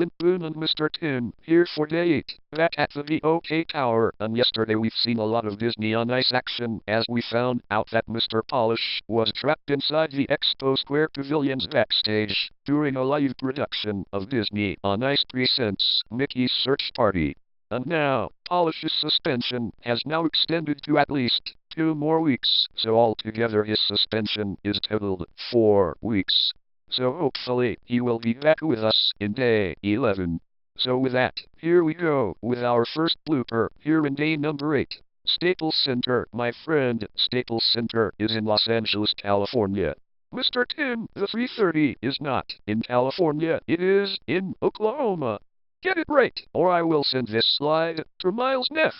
Flint Boone and Mr. Tin, here for day 8, back at the E08 Tower, and yesterday we've seen a lot of Disney on Ice action, as we found out that Mr. Polish was trapped inside the Expo Square Pavilion's backstage, during a live production of Disney on Ice presents Mickey's Search Party. And now, Polish's suspension has now extended to at least 2 more weeks, so altogether his suspension is totaled 4 weeks. So hopefully, he will be back with us in day 11. So with that, here we go with our first blooper, here in day number 8. Staples Center, my friend, Staples Center is in Los Angeles, California. Mr. Tin, the 330 is not in California, it is in Oklahoma. Get it right, or I will send this slide to Miles Neff.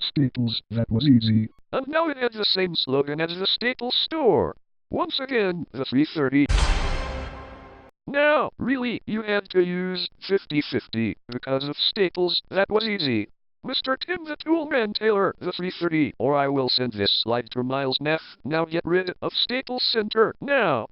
Staples, that was easy. And now it has the same slogan as the Staples store. Once again, the 330. Now, really, you had to use 50-50, because of Staples, that was easy. Mr. Tim the Toolman Taylor, the 330, or I will send this slide to Miles Neff. Now get rid of Staples Center, now.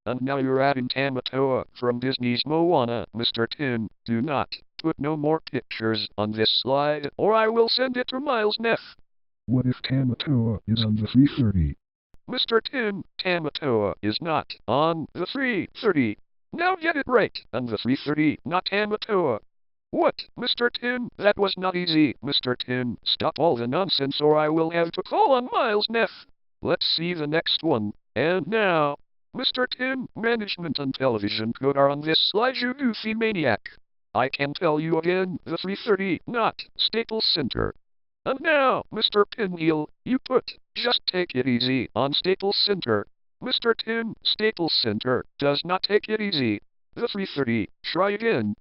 And now you're adding Tamatoa from Disney's Moana, Mr. Tin. Do not put no more pictures on this slide, or I will send it to Miles Neff. What if Tamatoa is on the 330? Mr. Tin, Tamatoa is not on the 330. Now get it right, on the 330, not Tamatoa. What, Mr. Tin? That was not easy, Mr. Tin. Stop all the nonsense or I will have to call on Miles Neff. Let's see the next one. And now, Mr. Tin, management and television code are on this slide, you goofy maniac. I can tell you again, the 330, not Staples Center. And now, Mr. Pinwheel, you put, just take it easy on Staples Center. Mr. Tin, Staples Center does not take it easy. The 330, try again.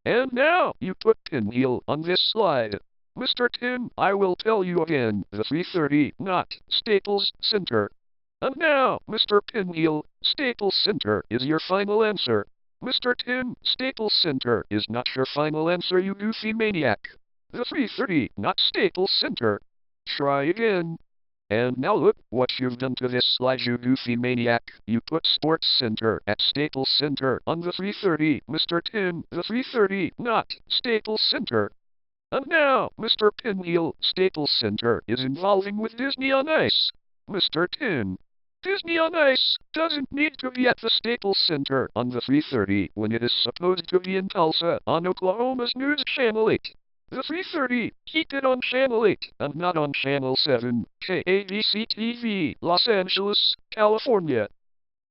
And now, you put Pinwheel on this slide. Mr. Tin, I will tell you again, the 330, not Staples Center. And now, Mr. Pinwheel, Staples Center is your final answer. Mr. Tin, Staples Center is not your final answer, you goofy maniac. The 330, not Staples Center. Try again. And now look what you've done to this slide, you goofy maniac. You put Sports Center at Staples Center on the 330, Mr. Tin, the 330, not Staples Center. And now, Mr. Pinwheel, Staples Center is involving with Disney on Ice. Mr. Tin, Disney on Ice doesn't need to be at the Staples Center on the 330 when it is supposed to be in Tulsa on Oklahoma's News Channel 8. The 330, keep it on Channel 8 and not on Channel 7, KABC-TV, Los Angeles, California.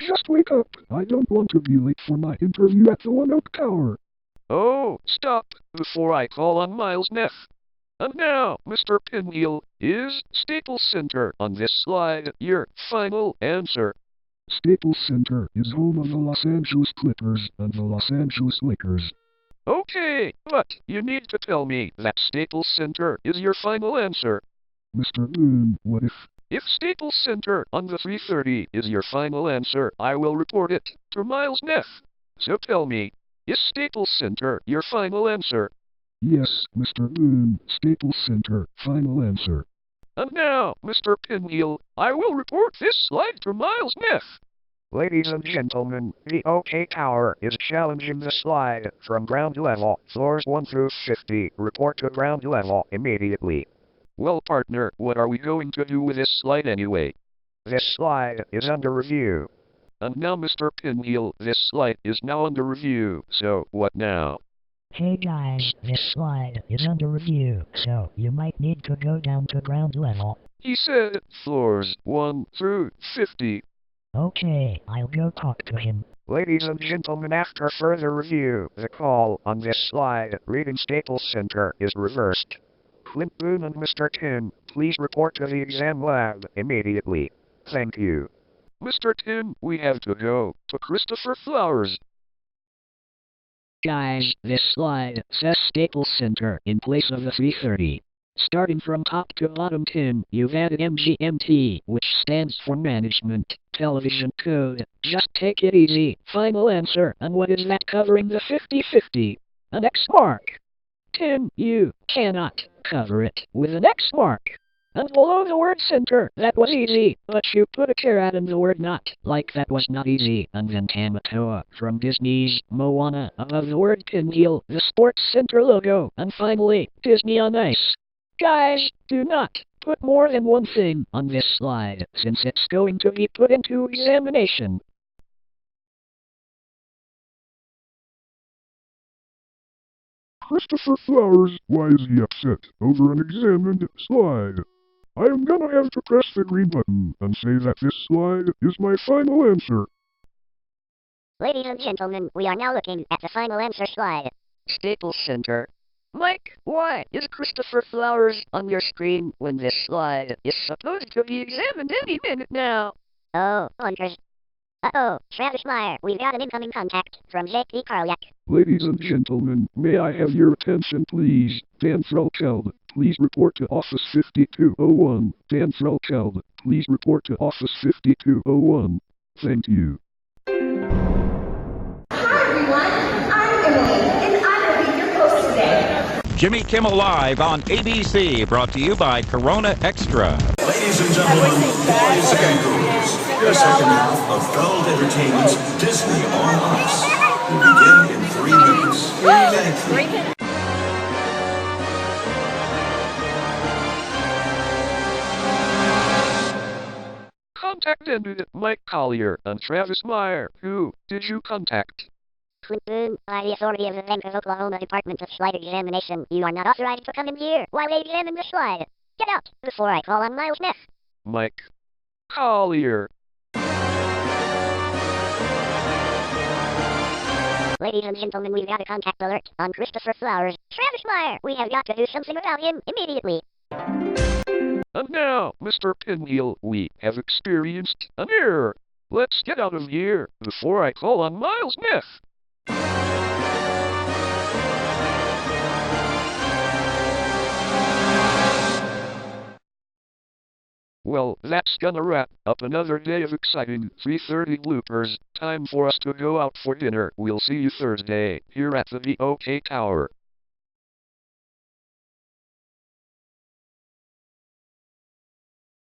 Just wake up. I don't want to be late for my interview at the One Oak Tower. Oh, stop, before I call on Miles Neff. And now, Mr. Pinwheel, is Staples Center on this slide your final answer? Staples Center is home of the Los Angeles Clippers and the Los Angeles Lakers. Okay, but you need to tell me that Staples Center is your final answer. Mr. Boone, what if? If Staples Center on the 330 is your final answer, I will report it to Miles Neff. So tell me, is Staples Center your final answer? Yes, Mr. Boone, Staples Center, final answer. And now, Mr. Pinwheel, I will report this slide to Miles Neff. Ladies and gentlemen, the OK Tower is challenging the slide from ground level, floors 1 through 50. Report to ground level immediately. Well, partner, what are we going to do with this slide anyway? This slide is under review. And now, Mr. Pinwheel, this slide is now under review, so what now? Hey guys, this slide is under review, so you might need to go down to ground level. He said floors 1 through 50. Okay, I'll go talk to him. Ladies and gentlemen, after further review, the call on this slide reading Staples Center is reversed. Flint Boone and Mr. Tin, please report to the exam lab immediately. Thank you. Mr. Tin, we have to go to Christopher Flowers. Guys, this slide says Staples Center in place of the 330. Starting from top to bottom, Tin, you've added MGMT, which stands for Management Television Code. Just take it easy. Final answer. And what is that covering the 50-50? An X mark. Tim, you cannot cover it with an X mark. And below the word center, that was easy, but you put a caret in the word not, like that was not easy, and then Tamatoa from Disney's Moana above the word pinwheel, the Sports Center logo, and finally, Disney on Ice. Guys, do not put more than one thing on this slide, since it's going to be put into examination. Christopher Flowers, why is he upset over an examined slide? I am gonna have to press the green button and say that this slide is my final answer. Ladies and gentlemen, we are now looking at the final answer slide. Staples Center. Mike, why is Christopher Flowers on your screen when this slide is supposed to be examined any minute now? Oh, Bloopers. Uh-oh, Travis Meyer, we've got an incoming contact from Jake E. Karliak. Ladies and gentlemen, may I have your attention please? Dan Frelkeld, please report to Office 5201. Dan Frelkeld, please report to Office 5201. Thank you. Hi everyone, I'm Emily, and I will be your host today. Jimmy Kimmel Live on ABC, brought to you by Corona Extra. Ladies and gentlemen, boys and girls, the second half of Feld Entertainment's Disney on Ice will begin in 3 minutes. Thank you. Contacted Mike Collier and Travis Meyer. Who did you contact? Clinton, by the authority of the Bank of Oklahoma Department of Slide Examination, you are not authorized to come in here while we examine the slide. Get out before I call on Miles Smith. Mike Collier. Ladies and gentlemen, we've got a contact alert on Christopher Flowers. Travis Meyer, we have got to do something about him immediately. And now, Mr. Pinwheel, we have experienced an error. Let's get out of here before I call on Miles Smith. Well, that's gonna wrap up another day of exciting 3:30 bloopers. Time for us to go out for dinner. We'll see you Thursday, here at the E08 Tower.